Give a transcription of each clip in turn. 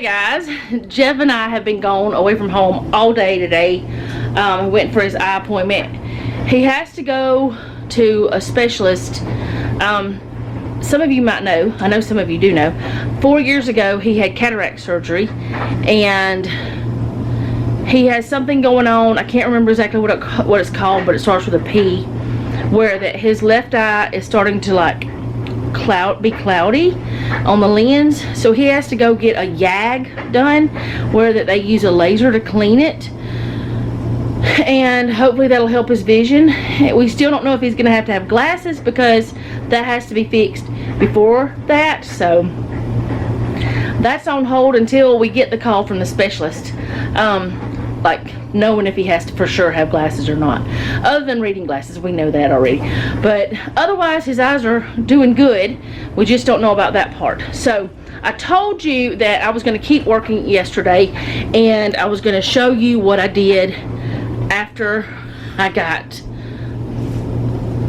Hi guys, Jeff and I have been gone away from home all day today. He went for his eye appointment. He has to go to a specialist. Some of you might know, I know some of you do know, 4 years ago he had cataract surgery and he has something going on. I can't remember exactly what it's called, but it starts with a P, where that his left eye is starting to like be cloudy on the lens, so he has to go get a YAG done where that they use a laser to clean it, and hopefully that'll help his vision. We still don't know if he's gonna have to have glasses because that has to be fixed before that, so that's on hold until we get the call from the specialist, like knowing if he has to for sure have glasses or not. Other than reading glasses, we know that already, but otherwise his eyes are doing good. We just don't know about that part. So I told you that I was going to keep working yesterday and I was going to show you what I did after I got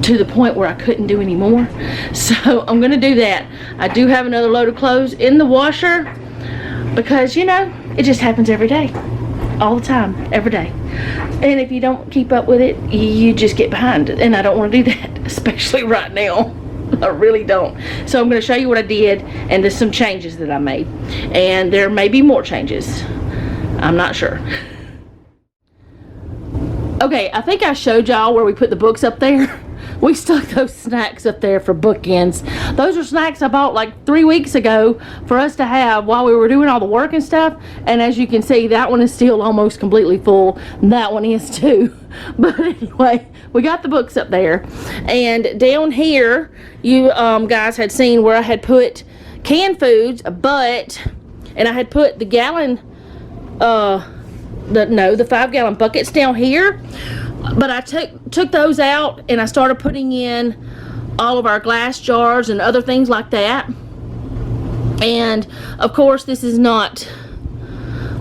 to the point where I couldn't do anymore. So I'm going to do that. I do have another load of clothes in the washer because, you know, it just happens every day. All the time, every day, and if you don't keep up with it, you just get behind it, and I don't want to do that, especially right now. I really don't. So I'm going to show you what I did, and there's some changes that I made, and there may be more changes. I'm not sure. Okay, I think I showed y'all where we put the books up there. We stuck those snacks up there for bookends. Those are snacks I bought like 3 weeks ago for us to have while we were doing all the work and stuff. And as you can see, that one is still almost completely full. And that one is too. But anyway, we got the books up there. And down here, you guys had seen where I had put canned foods, and I had put the gallon, the 5-gallon buckets down here. But I took those out and I started putting in all of our glass jars and other things like that. And of course this is not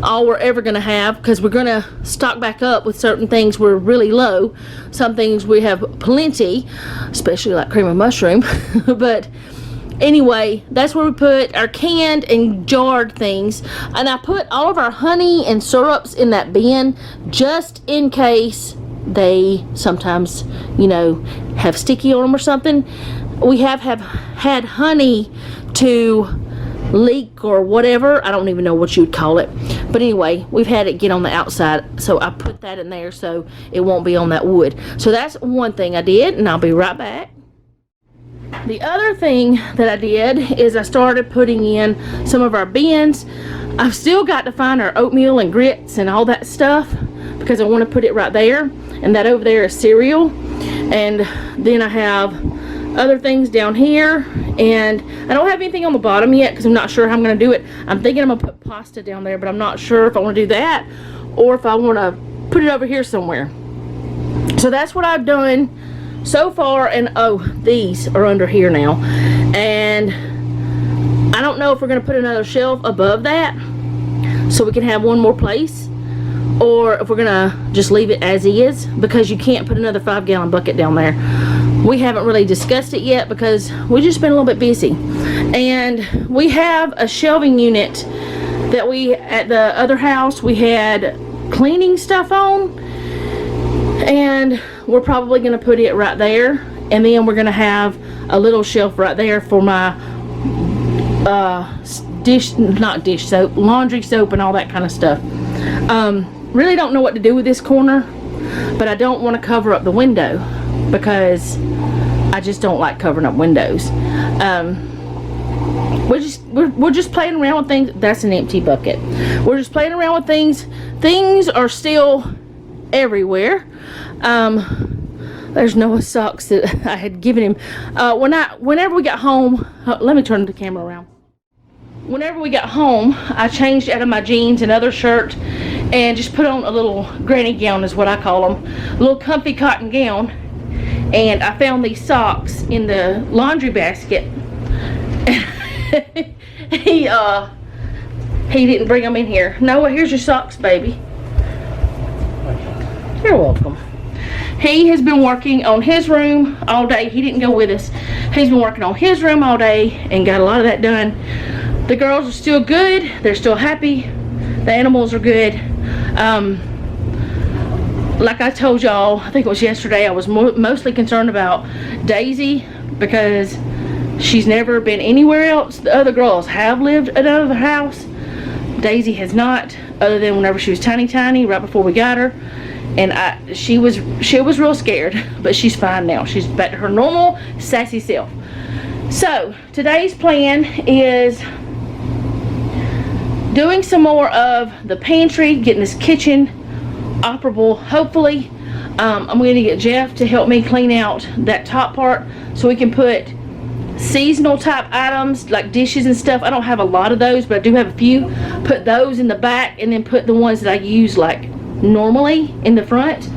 all we're ever going to have, because we're going to stock back up with certain things. We're really low. Some things we have plenty, especially like cream of mushroom. But anyway, that's where we put our canned and jarred things. And I put all of our honey and syrups in that bin just in case they sometimes, you know, have sticky on them or something. We have had honey to leak or whatever. I don't even know what you would call it, but anyway, we've had it get on the outside, so I put that in there so it won't be on that wood. So that's one thing I did, and I'll be right back. The other thing that I did is I started putting in some of our bins. I've still got to find our oatmeal and grits and all that stuff because I want to put it right there, and that over there is cereal. And then I have other things down here, and I don't have anything on the bottom yet because I'm not sure how I'm going to do it. I'm thinking I'm going to put pasta down there, but I'm not sure if I want to do that or if I want to put it over here somewhere. So that's what I've done so far. And oh, these are under here now, and I don't know if we're going to put another shelf above that so we can have one more place, or if we're gonna just leave it as is, because you can't put another 5-gallon bucket down there. We haven't really discussed it yet because we've just been a little bit busy. And we have a shelving unit that we, at the other house, we had cleaning stuff on, and we're probably gonna put it right there, and then we're gonna have a little shelf right there for my laundry soap and all that kind of stuff. Really don't know what to do with this corner, but I don't want to cover up the window because I just don't like covering up windows. We're just playing around with things. That's an empty bucket. We're just playing around with things. Things are still everywhere. There's Noah's socks that I had given him. Whenever we got home, let me turn the camera around. Whenever we got home, I changed out of my jeans and other shirt and just put on a little granny gown, is what I call them, a little comfy cotton gown. And I found these socks in the laundry basket. He didn't bring them in here. Noah, here's your socks, baby. You're welcome. He has been working on his room all day. He didn't go with us. He's been working on his room all day and got a lot of that done. The girls are still good. They're still happy. The animals are good. Like I told y'all, I think it was yesterday, I was mostly concerned about Daisy because she's never been anywhere else. The other girls have lived at another house. Daisy has not, other than whenever she was tiny, right before we got her. And she was real scared, but she's fine now. She's back to her normal sassy self. So today's plan is doing some more of the pantry, getting this kitchen operable, hopefully. I'm going to get Jeff to help me clean out that top part so we can put seasonal type items like dishes and stuff. I don't have a lot of those, but I do have a few. Put those in the back and then put the ones that I use like normally in the front.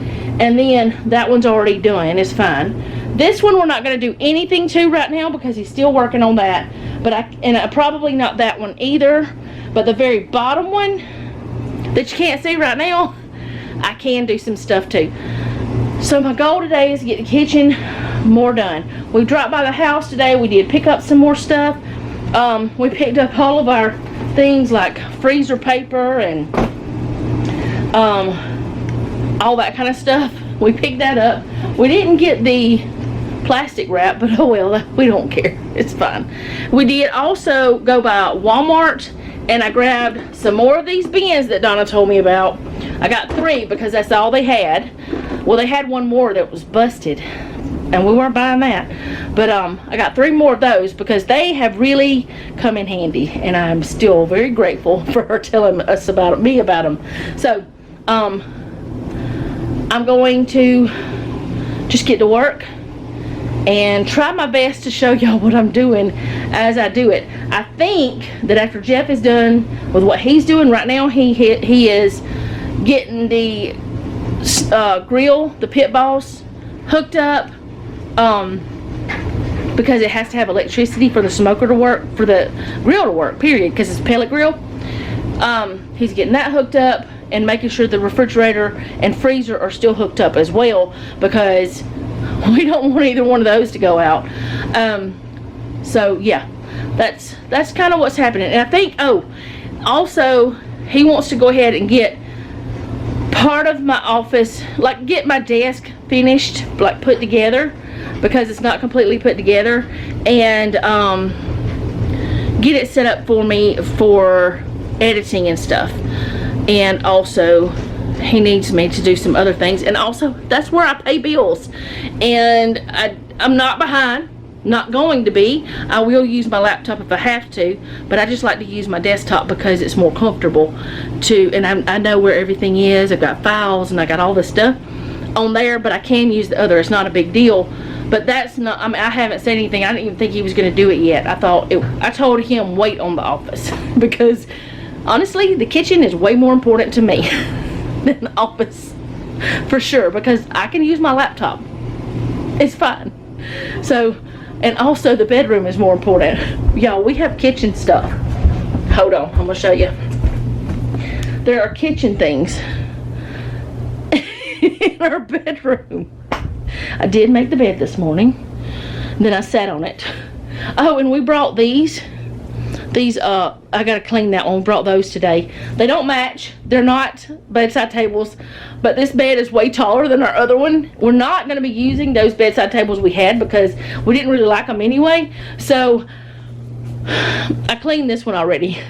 And then that one's already done. It's fine. This one we're not going to do anything to right now because he's still working on that. But probably not that one either. But the very bottom one that you can't see right now, I can do some stuff too. So my goal today is to get the kitchen more done. We dropped by the house today. We did pick up some more stuff. We picked up all of our things like freezer paper and all that kind of stuff. We picked that up. We didn't get the plastic wrap, but oh well, we don't care. It's fine. We did also go by Walmart and I grabbed some more of these bins that Donna told me about. I got 3 because that's all they had. Well, they had one more that was busted and we weren't buying that. But I got 3 more of those because they have really come in handy and I'm still very grateful for her telling us about me about them. So I'm going to just get to work and try my best to show y'all what I'm doing as I do it. I think that after Jeff is done with what he's doing right now, he is getting the grill, the pit boss, hooked up because it has to have electricity for the smoker to work, for the grill to work, period, because it's a pellet grill. He's getting that hooked up and making sure the refrigerator and freezer are still hooked up as well because we don't want either one of those to go out. So yeah, that's kind of what's happening. And I think, also he wants to go ahead and get part of my office, like get my desk finished, like put together because it's not completely put together, and get it set up for me for editing and stuff. And also he needs me to do some other things, and also that's where I pay bills, and I'm not behind, not going to be. I will use my laptop if I have to, but I just like to use my desktop because it's more comfortable to, and I know where everything is. I've got files and I got all this stuff on there, but I can use the other. It's not a big deal. But that's not, I mean, I haven't said anything. I didn't even think he was going to do it yet. I told him wait on the office because honestly the kitchen is way more important to me than the office for sure, because I can use my laptop. It's fine. So, and also the bedroom is more important. Y'all, we have kitchen stuff. Hold on, I'm gonna show you. There are kitchen things in our bedroom. I did make the bed this morning, then I sat on it. Oh, and we brought these I gotta clean that one. We brought those today. They don't match. They're not bedside tables, but this bed is way taller than our other one. We're not gonna be using those bedside tables we had because we didn't really like them anyway. So I cleaned this one already.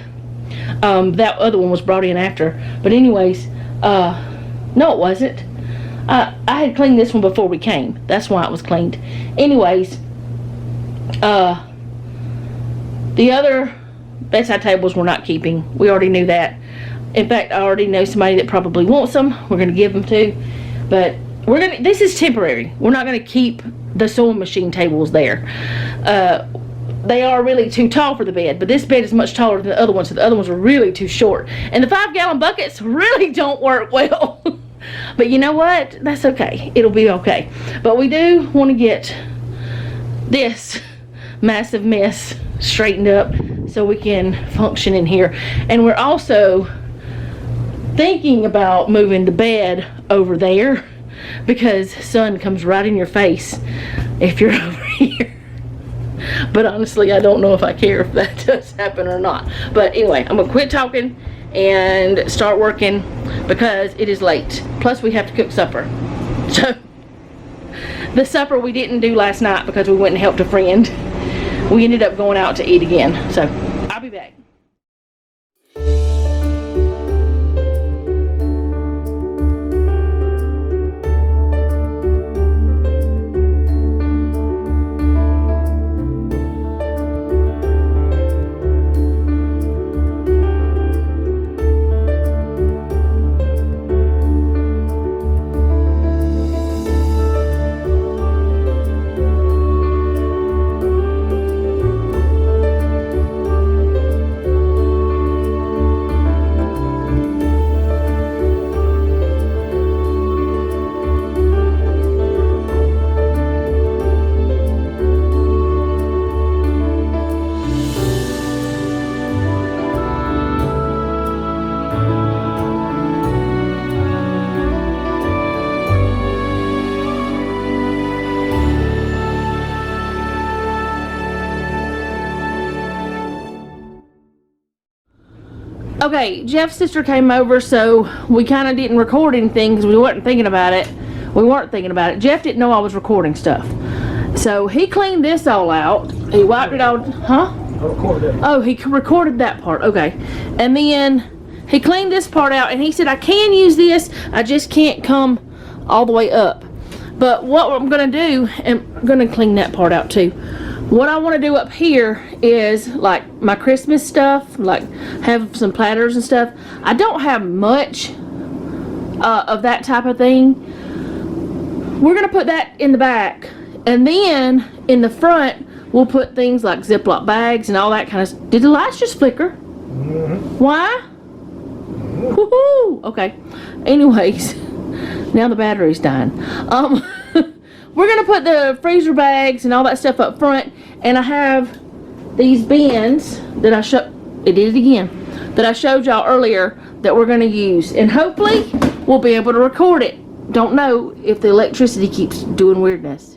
That other one was brought in after. But anyways, no it wasn't. I had cleaned this one before we came. That's why it was cleaned. Anyways, the other bedside tables we're not keeping. We already knew that. In fact, I already know somebody that probably wants them. We're going to give them to. But this is temporary. We're not going to keep the sewing machine tables there. They are really too tall for the bed, but this bed is much taller than the other ones, so the other ones are really too short. And the 5-gallon buckets really don't work well. But you know what? That's okay. It'll be okay. But we do want to get this massive mess straightened up so we can function in here. And we're also thinking about moving the bed over there because sun comes right in your face if you're over here. But honestly, I don't know if I care if that does happen or not. But anyway, I'm gonna quit talking and start working because it is late. Plus we have to cook supper. So the supper we didn't do last night because we went and helped a friend. We ended up going out to eat again. So I'll be back. Okay, Jeff's sister came over, so we kind of didn't record anything because we weren't thinking about it. Jeff didn't know I was recording stuff. So he cleaned this all out. He wiped it all. Huh? I recorded it. Oh, he recorded that part. Okay. And then he cleaned this part out, and he said, I can use this. I just can't come all the way up. But what I'm going to do, and I'm going to clean that part out too. What I want to do up here is like my Christmas stuff, like have some platters and stuff. I don't have much of that type of thing. We're going to put that in the back, and then in the front we'll put things like Ziploc bags and all that kind of stuff. Did the lights just flicker? Mm-hmm. Why? Mm-hmm. Woohoo! Okay. Anyways, now the battery's dying. We're gonna put the freezer bags and all that stuff up front, and I have these bins that I that I showed y'all earlier that we're gonna use, and hopefully we'll be able to record it. Don't know if the electricity keeps doing weirdness.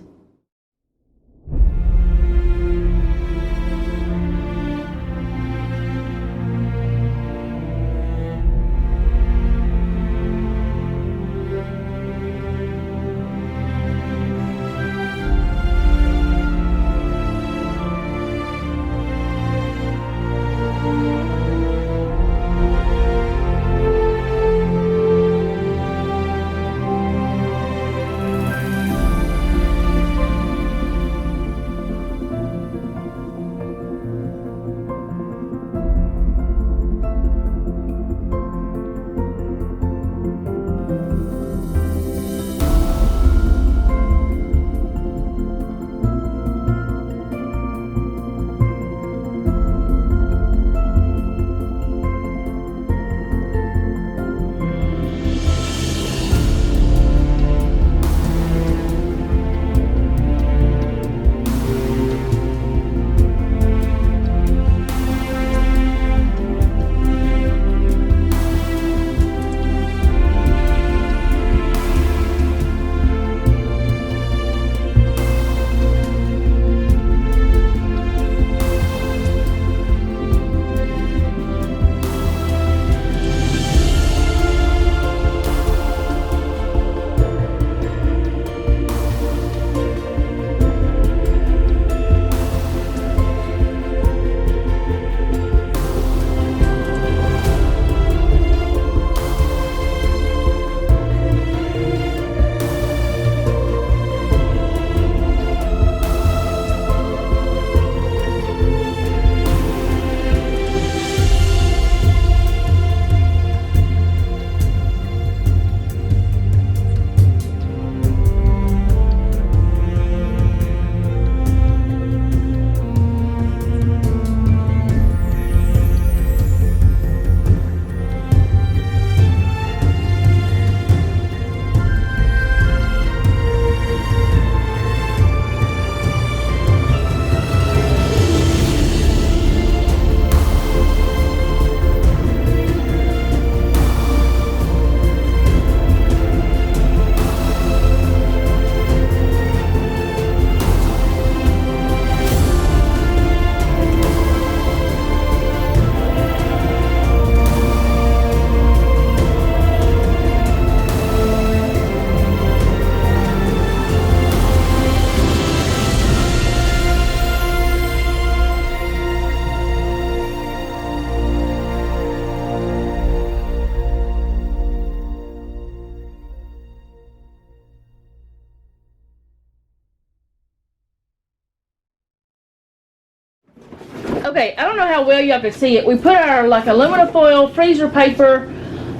Okay, I don't know how well y'all can see it. We put our like aluminum foil, freezer paper.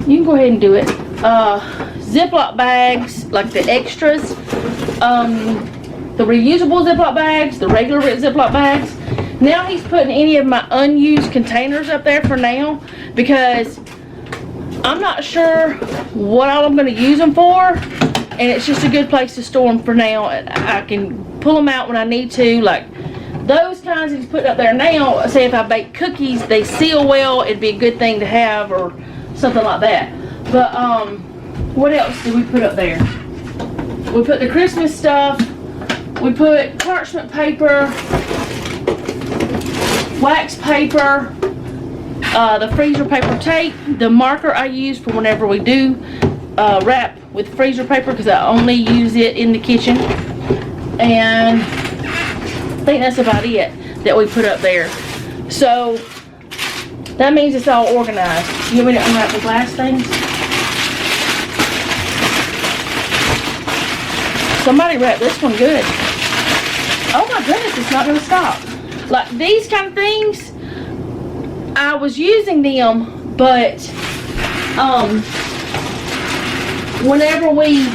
You can go ahead and do it. Ziploc bags, like the extras. The reusable Ziploc bags, the regular Ziploc bags. Now he's putting any of my unused containers up there for now because I'm not sure what all I'm going to use them for, and it's just a good place to store them for now. I can pull them out when I need to, like those kinds he's putting up there now. Say if I bake cookies, they seal well, it'd be a good thing to have, or something like that. But what else did we put up there? We put the Christmas stuff. We put parchment paper, wax paper, the freezer paper tape, the marker I use for whenever we do wrap with freezer paper because I only use it in the kitchen. And I think that's about it that we put up there. So that means it's all organized. You want me to unwrap the glass things? Somebody wrapped this one good. Oh my goodness, it's not gonna stop. Like these kind of things, I was using them, but whenever we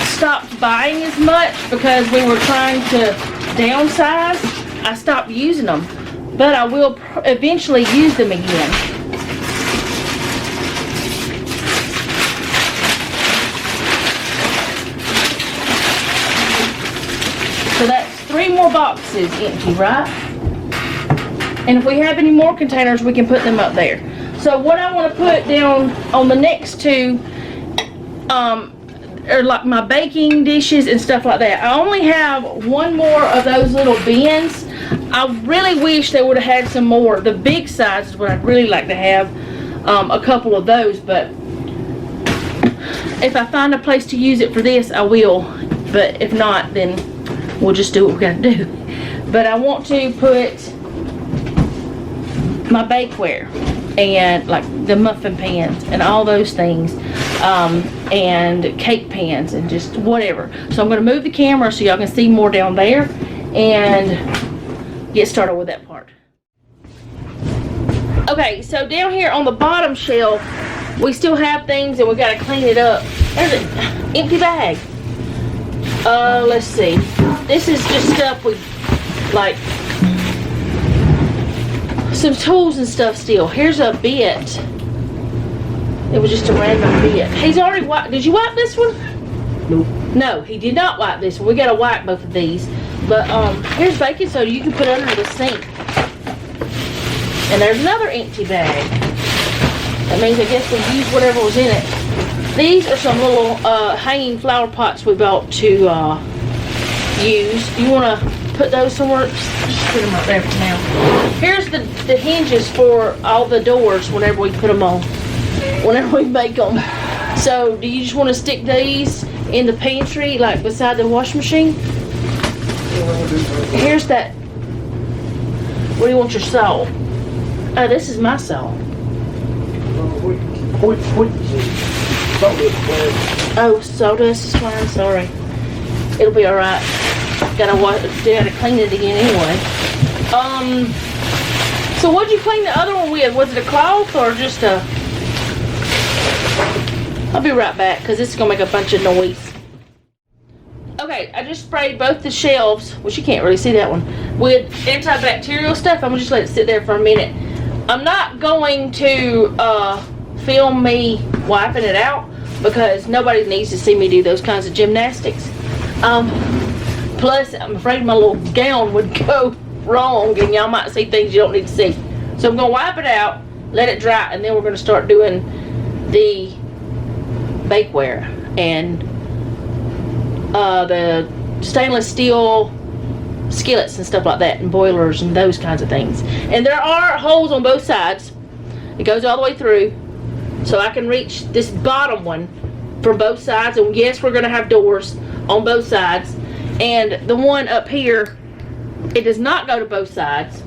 stopped buying as much because we were trying to downsize, I stopped using them. But I will eventually use them again. So that's 3 more boxes empty, right? And if we have any more containers, we can put them up there. So what I want to put down on the next 2 are like my baking dishes and stuff like that. I only have 1 more of those little bins. I really wish they would have had some more. The big size is what I'd really like to have, a couple of those, but if I find a place to use it for this, I will. But if not, then we'll just do what we gotta do. But I want to put my bakeware and like the muffin pans and all those things, and cake pans and just whatever. So I'm gonna move the camera so y'all can see more down there and get started with that part. Okay, so down here on the bottom shelf, we still have things and we gotta clean it up. There's an empty bag. Let's see. This is just stuff we like, some tools and stuff still. Here's a bit. It was just a random bit. He's already wiped. Did you wipe this one? Nope. No, he did not wipe this one. We gotta wipe both of these. But here's baking soda you can put under the sink. And there's another empty bag. That means I guess we used whatever was in it. These are some little hanging flower pots we bought to use. You want to put those somewhere? Just put them up there for now. Here's the hinges for all the doors whenever we put them on. Whenever we make them. So do you just want to stick these in the pantry, like beside the washing machine? Here's that. Where do you want your saw? Oh, this is my saw. Oh, sawdust is fine. Sorry. It'll be all right. Gotta clean it again anyway. So what'd you clean the other one with? Was it a cloth or just a? I'll be right back because this is gonna make a bunch of noise. Okay, I just sprayed both the shelves, which you can't really see that one, with antibacterial stuff. I'm gonna just let it sit there for a minute. I'm not going to film me wiping it out because nobody needs to see me do those kinds of gymnastics. Plus, I'm afraid my little gown would go wrong and y'all might see things you don't need to see. So I'm gonna wipe it out, let it dry, and then we're gonna start doing the bakeware and the stainless steel skillets and stuff like that, and boilers and those kinds of things. And there are holes on both sides. It goes all the way through, so I can reach this bottom one from both sides. And yes, we're gonna have doors on both sides. And the one up here, it does not go to both sides.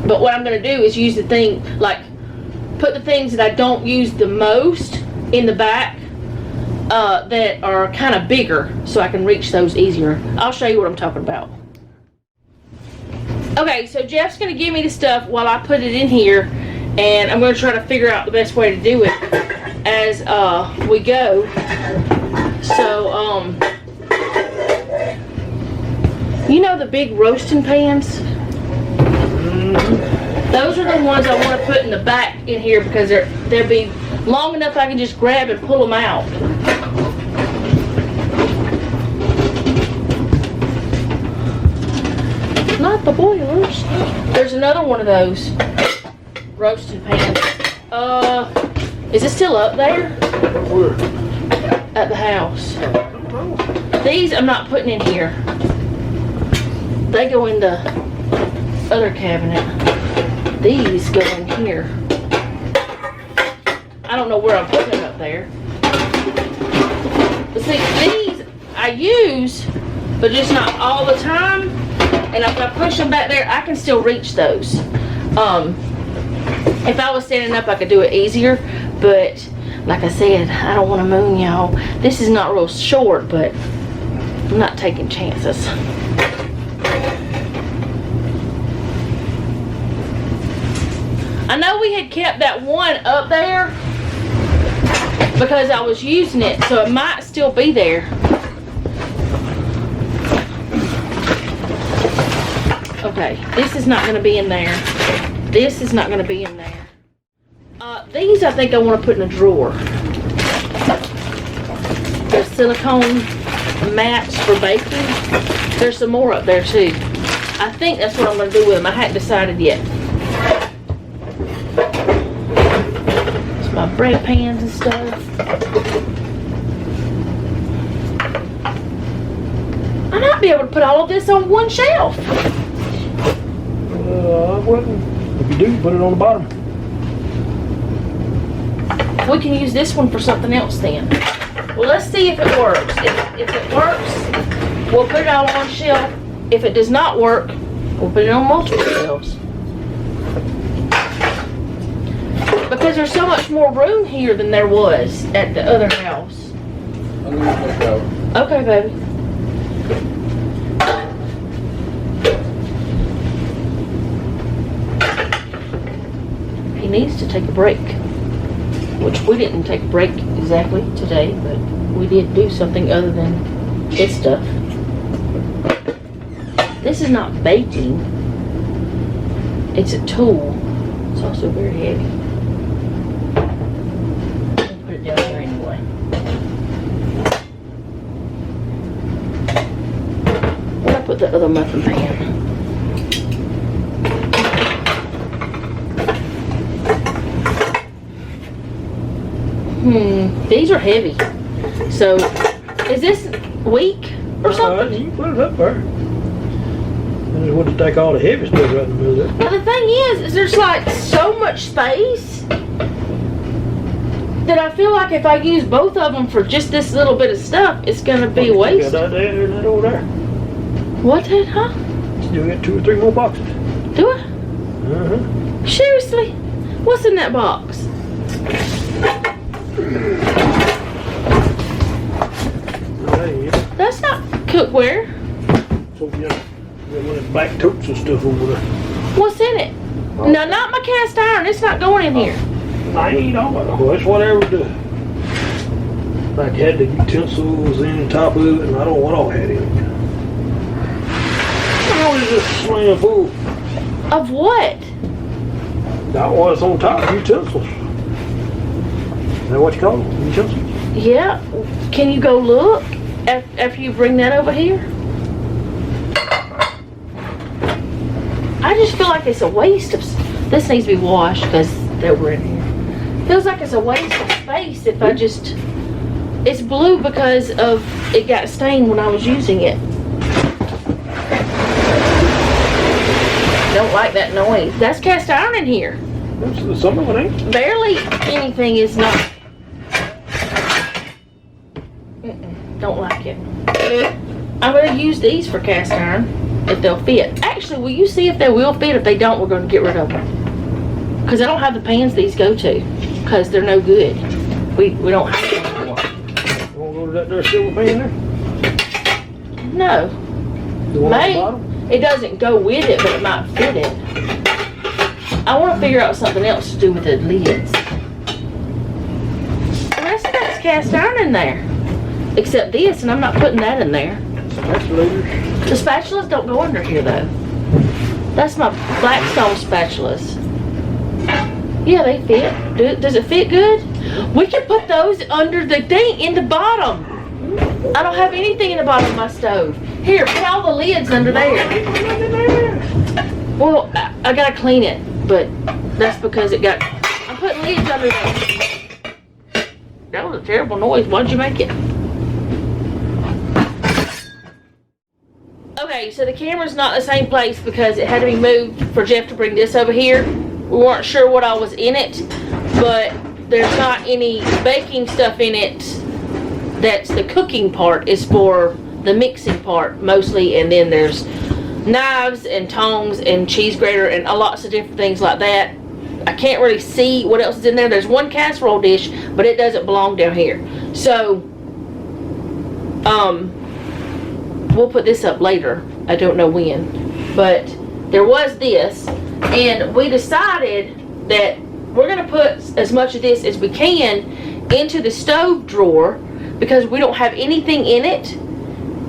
But what I'm gonna do is use the thing, like put the things that I don't use the most in the back, that are kind of bigger, so I can reach those easier. I'll show you what I'm talking about. Okay, so Jeff's gonna give me the stuff while I put it in here, and I'm gonna try to figure out the best way to do it as we go. So, you know the big roasting pans? Those are the ones I want to put in the back in here because they'll be long enough I can just grab and pull them out. Not the boilers. There's another one of those roasting pans. Is it still up there? Where? At the house. These I'm not putting in here. They go in the other cabinet. These go in here. I don't know where I'm putting it up there. But see, these I use, but just not all the time. And if I push them back there, I can still reach those. If I was standing up, I could do it easier. But like I said, I don't want to moon y'all. This is not real short, but I'm not taking chances. I know we had kept that one up there because I was using it, so it might still be there. Okay, this is not going to be in there. This is not going to be in there. These I think I want to put in a drawer. There's silicone mats for baking. There's some more up there too. I think that's what I'm going to do with them. I hadn't decided yet. It's my bread pans and stuff. I might be able to put all of this on one shelf. I wouldn't. If you do, put it on the bottom. We can use this one for something else then. Well, let's see if it works. If it works, we'll put it all on one shelf. If it does not work, we'll put it on multiple shelves. Because there's so much more room here than there was at the other house. I'm gonna take it out. Okay, baby. He needs to take a break. Which we didn't take a break exactly today, but we did do something other than this stuff. This is not baking. It's a tool. It's also very heavy. I'll put it down there anyway. Where'd I put the other muffin pan? These are heavy. So, is this weak or something? You can put it up there. I just want to take all the heavy stuff right in the middle of it. Now the thing is there's like so much space that I feel like if I use both of them for just this little bit of stuff, it's gonna be a waste. Got that there and that over there. What did, huh? Still got 2 or 3 more boxes. Do I? Uh-huh. Seriously? What's in that box? That's not cookware. So yeah, one of the back totes and stuff over there. What's in it? No, not my cast iron. It's not going in here. I ain't all well, it's whatever the like had the utensils in top of it, and I don't want all that in it. How is this slam full? Of what? That was on top of utensils. Is that what you call them? Utensils? Yeah. Can you go look after you bring that over here? I just feel like it's a waste of... This needs to be washed because they were in here. Feels like it's a waste of space if I just... It's blue because of it got stained when I was using it. Don't like that noise. That's cast iron in here. Some of it ain't. Barely anything is not. Don't like it. I'm going to use these for cast iron if they'll fit. Actually, will you see if they will fit? If they don't, we're going to get rid of them. Because I don't have the pans these go to. Because they're no good. We don't have them anymore. You want to go to that there silver pan there? No. The one at the May. bottom? It doesn't go with it, but it might fit it. I want to figure out something else to do with the lids. The rest of that's cast iron in there. Except this, and I'm not putting that in there. Spatulators. The spatulas don't go under here, though. That's my Blackstone spatulas. Yeah, they fit. Does it fit good? We can put those under the thing in the bottom. I don't have anything in the bottom of my stove. Here, put all the lids under there. Well, I gotta clean it, but that's because it got... I'm putting lids under there. That was a terrible noise. Why'd you make it? Okay, so the camera's not in the same place because it had to be moved for Jeff to bring this over here. We weren't sure what all was in it, but there's not any baking stuff in it. That's the cooking part, is for the mixing part mostly, and then there's knives and tongs and cheese grater and lots of different things like that. I can't really see what else is in there. There's one casserole dish, but it doesn't belong down here. So, we'll put this up later. I don't know when, but there was this, and we decided that we're gonna put as much of this as we can into the stove drawer because we don't have anything in it,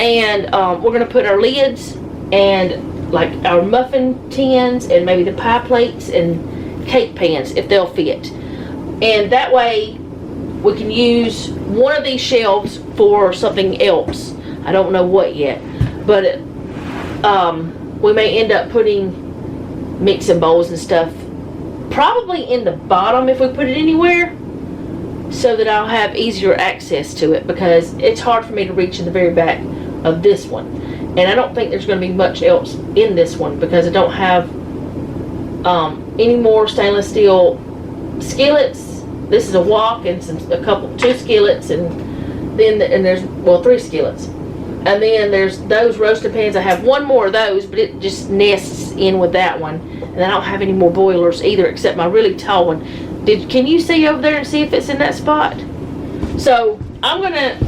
and we're gonna put our lids and like our muffin tins and maybe the pie plates and cake pans if they'll fit, and that way we can use one of these shelves for something else. I don't know what yet, but we may end up putting mixing bowls and stuff probably in the bottom if we put it anywhere, so that I'll have easier access to it, because it's hard for me to reach in the very back of this one, and I don't think there's going to be much else in this one because I don't have any more stainless steel skillets. This is a wok and two skillets, and then there's 3 skillets, and then there's those roasting pans. I have one more of those, but it just nests in with that one, and I don't have any more boilers either except my really tall one. Can you see over there and see if it's in that spot? So I'm gonna,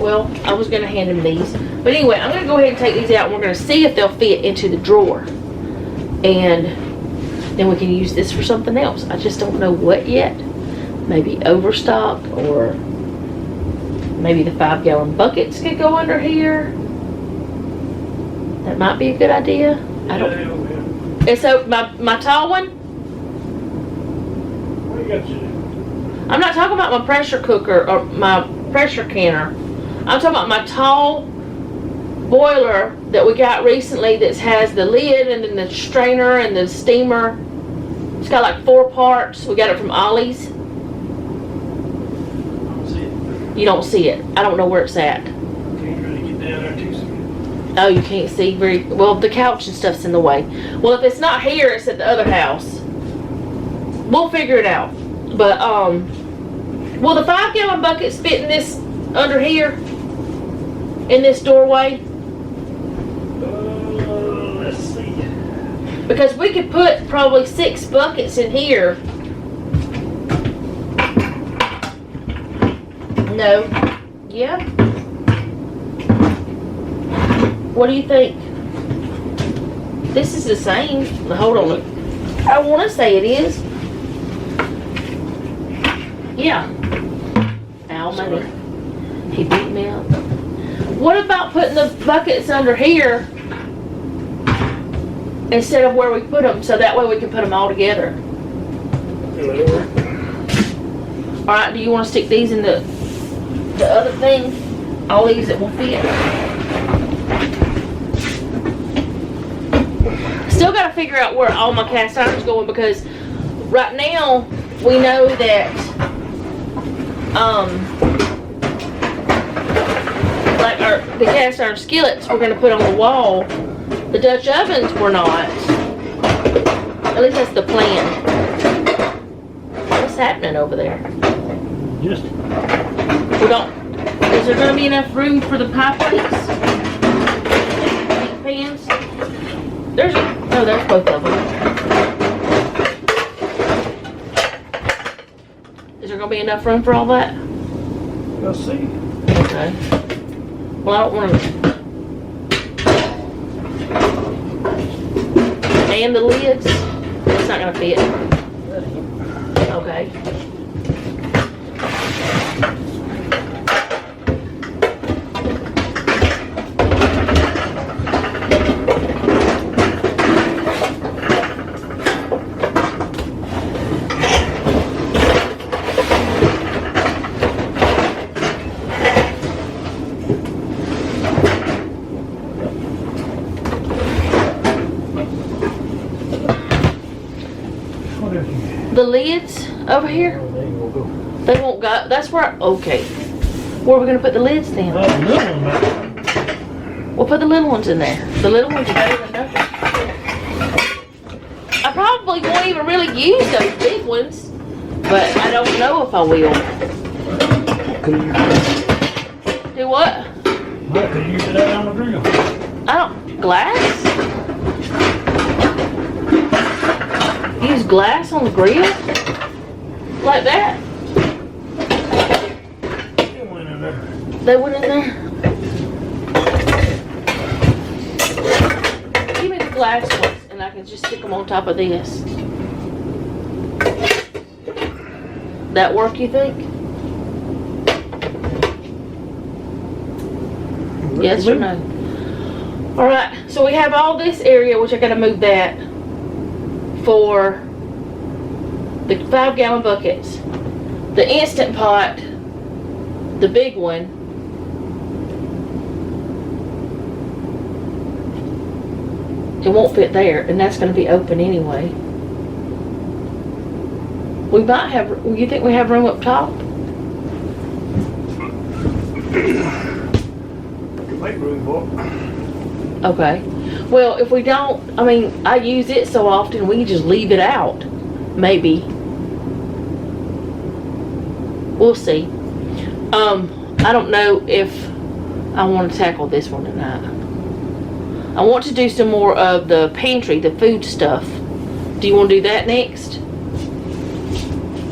I was gonna hand him these, but anyway, I'm gonna go ahead and take these out, and we're gonna see if they'll fit into the drawer, and then we can use this for something else. I just don't know what yet. Maybe overstock, or maybe the 5-gallon buckets could go under here. That might be a good idea. I don't. And so my tall one. What you got to do? I'm not talking about my pressure cooker or my pressure canner. I'm talking about my tall boiler that we got recently that has the lid and then the strainer and the steamer. It's got like 4 parts. We got it from Ollie's. I don't see it. You don't see it. I don't know where it's at. Can't really get down there too soon. Oh, you can't see very well. The couch and stuff's in the way. Well, if it's not here, it's at the other house. We'll figure it out. But will the 5-gallon buckets fit in this under here? In this doorway? Let's see. Because we could put probably 6 buckets in here. No. Yeah? What do you think? This is the same. Hold on. I want to say it is. Yeah. Ow, money. He beat me up. What about putting the buckets under here instead of where we put them, so that way we can put them all together? All right, do you want to stick these in the other thing? All these that will fit. Still got to figure out where all my cast iron's going, because right now we know that like the cast iron skillets we're going to put on the wall. The Dutch ovens were not. At least that's the plan. What's happening over there? Just. We don't. Is there going to be enough room for the pie plates? Pans? There's both of them. Is there going to be enough room for all that? Let's see. Okay. Well, I don't want to. and the lids? It's not gonna fit. Okay. The lids over here, they won't go. That's where. Okay. Where are we gonna put the lids then? We'll put the little ones in there. The little ones are better than nothing. I probably won't even really use those big ones, but I don't know if I will. Do what? What could you use it out on the grill? I don't. Glass? Use glass on the grill? Like that? It went in there. They went in there? Give me the glass ones and I can just stick them on top of this. That work, you think? Yes or no? Alright, so we have all this area, which I gotta move that for the 5-gallon buckets. The Instant Pot, the big one, it won't fit there, and that's going to be open anyway. We might have, you think we have room up top? Make room for it. Okay. Well, if we don't, I mean, I use it so often, we can just leave it out. Maybe. We'll see. I don't know if I want to tackle this one tonight. I want to do some more of the pantry, the food stuff. Do you want to do that next?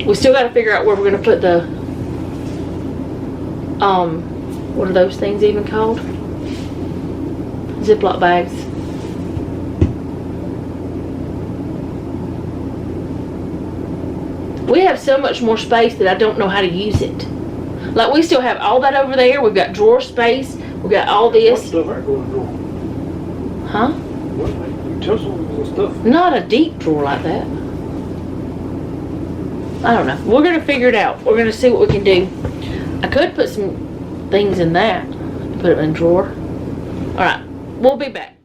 We still got to figure out where we're going to put the, what are those things even called? Ziploc bags. We have so much more space that I don't know how to use it. Like, we still have all that over there. We've got drawer space. We've got all What this. stuff ain't going to drawer? Huh? What, utensils and stuff? Not a deep drawer like that. I don't know. We're going to figure it out. We're going to see what we can do. I could put some things in that. Put them in a drawer. Alright. We'll be back.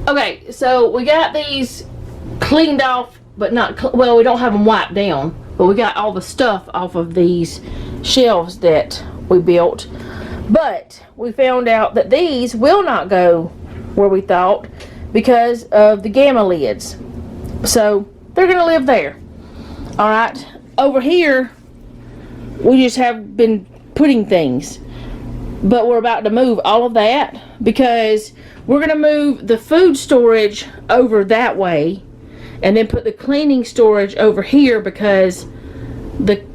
Okay, so we got these cleaned off, but not, well, we don't have them wiped down, but we got all the stuff off of these shelves that we built. But we found out that these will not go where we thought because of the gamma lids. So they're gonna live there. Alright, over here we just have been putting things, but we're about to move all of that because we're gonna move the food storage over that way and then put the cleaning storage over here because the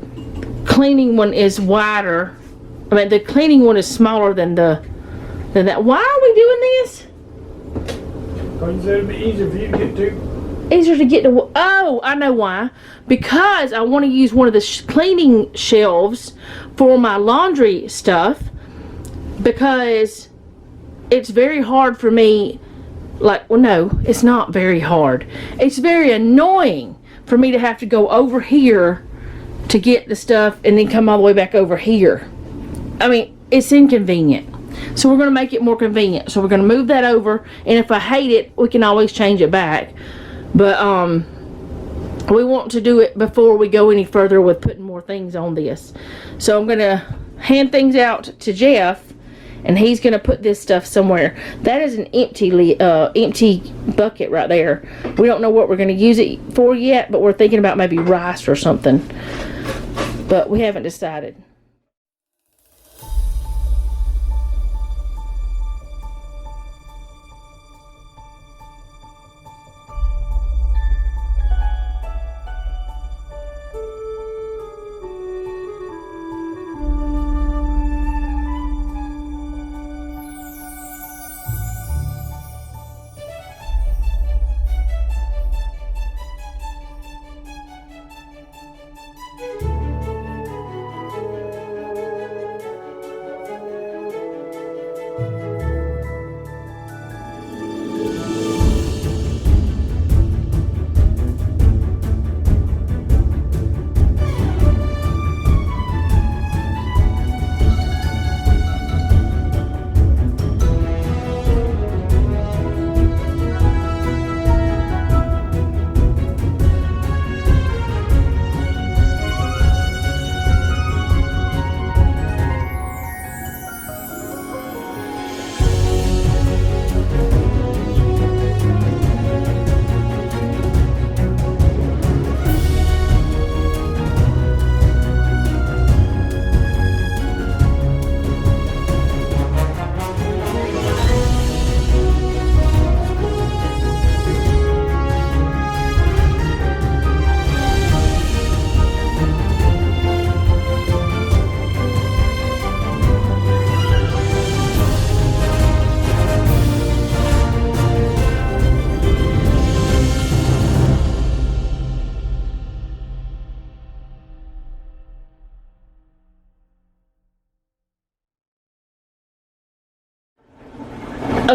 cleaning one is wider. I mean, the cleaning one is smaller than that. Why are we doing this? Because it'll be easier for you to get to. Easier to get to. Oh, I know why. Because I want to use one of the cleaning shelves for my laundry stuff. Because it's very hard for me. Like, well, no, it's not very hard. It's very annoying for me to have to go over here to get the stuff and then come all the way back over here. I mean, it's inconvenient. So we're going to make it more convenient. So we're going to move that over, and if I hate it, we can always change it back. But we want to do it before we go any further with putting more things on this. So I'm going to hand things out to Jeff, and he's going to put this stuff somewhere. That is an empty bucket right there. We don't know what we're going to use it for yet, but we're thinking about maybe rice or something. But we haven't decided.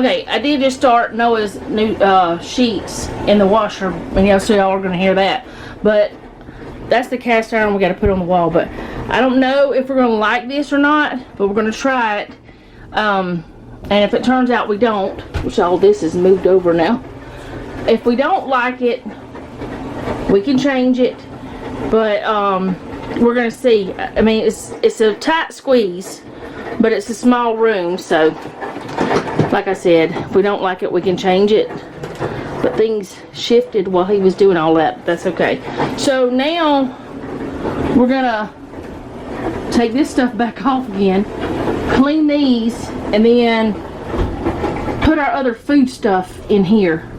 Okay, I did just start Noah's new sheets in the washer, and so y'all are gonna hear that. But that's the cast iron we got to put on the wall. But I don't know if we're gonna like this or not, but we're gonna try it. And if it turns out we don't, which all this is moved over now, if we don't like it, we can change it. But we're gonna see. I mean, it's a tight squeeze, but it's a small room, so like I said, if we don't like it, we can change it. But things shifted while he was doing all that. That's okay. So now we're gonna take this stuff back off again, clean these, and then put our other food stuff in here.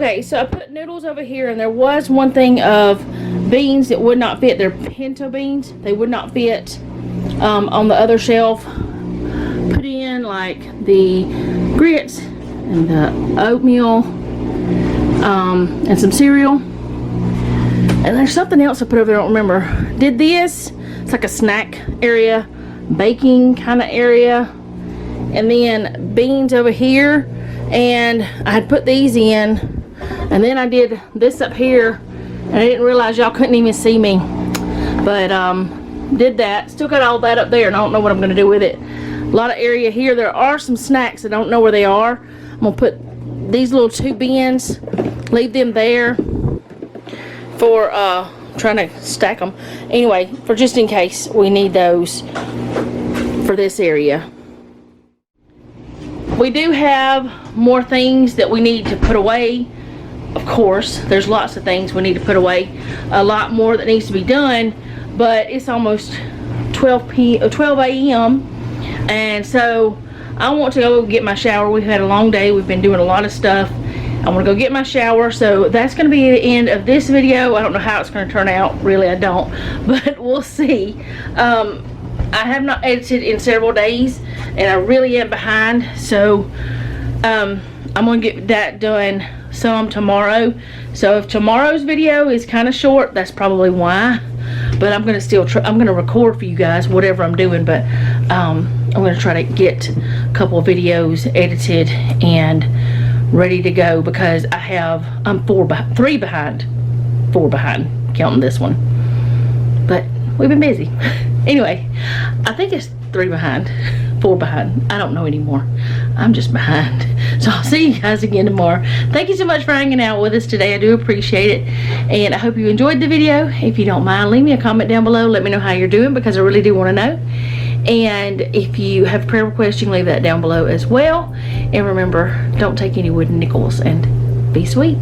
Okay, so I put noodles over here, and there was one thing of beans that would not fit. They're pinto beans. They would not fit on the other shelf. Put in like the grits and the oatmeal and some cereal. And there's something else I put over there, I don't remember. Did this. It's like a snack area, baking kind of area. And then beans over here. And I had put these in. And then I did this up here. And I didn't realize y'all couldn't even see me. But did that. Still got all that up there, and I don't know what I'm going to do with it. A lot of area here. There are some snacks. I don't know where they are. I'm going to put these little 2 bins. Leave them there. For trying to stack them. Anyway, for just in case we need those for this area. We do have more things that we need to put away. Of course, there's lots of things we need to put away. A lot more that needs to be done, but it's almost 12 a.m. and so I want to go get my shower. We've had a long day. We've been doing a lot of stuff. I want to go get my shower, so that's going to be the end of this video. I don't know how it's going to turn out. Really, I don't, but we'll see. I have not edited in several days, and I really am behind, so I'm going to get that done some tomorrow. So if tomorrow's video is kind of short, that's probably why. But I'm going to still try. I'm going to record for you guys whatever I'm doing, but I'm going to try to get a couple of videos edited and ready to go, because I'm 3 behind, 4 behind, counting this one. But we've been busy. Anyway, I think it's 3 behind, 4 behind. I don't know anymore. I'm just behind. So I'll see you guys again tomorrow. Thank you so much for hanging out with us today. I do appreciate it. And I hope you enjoyed the video. If you don't mind, leave me a comment down below. Let me know how you're doing, because I really do want to know. And if you have a prayer request, you can leave that down below as well. And remember, don't take any wooden nickels, and be sweet.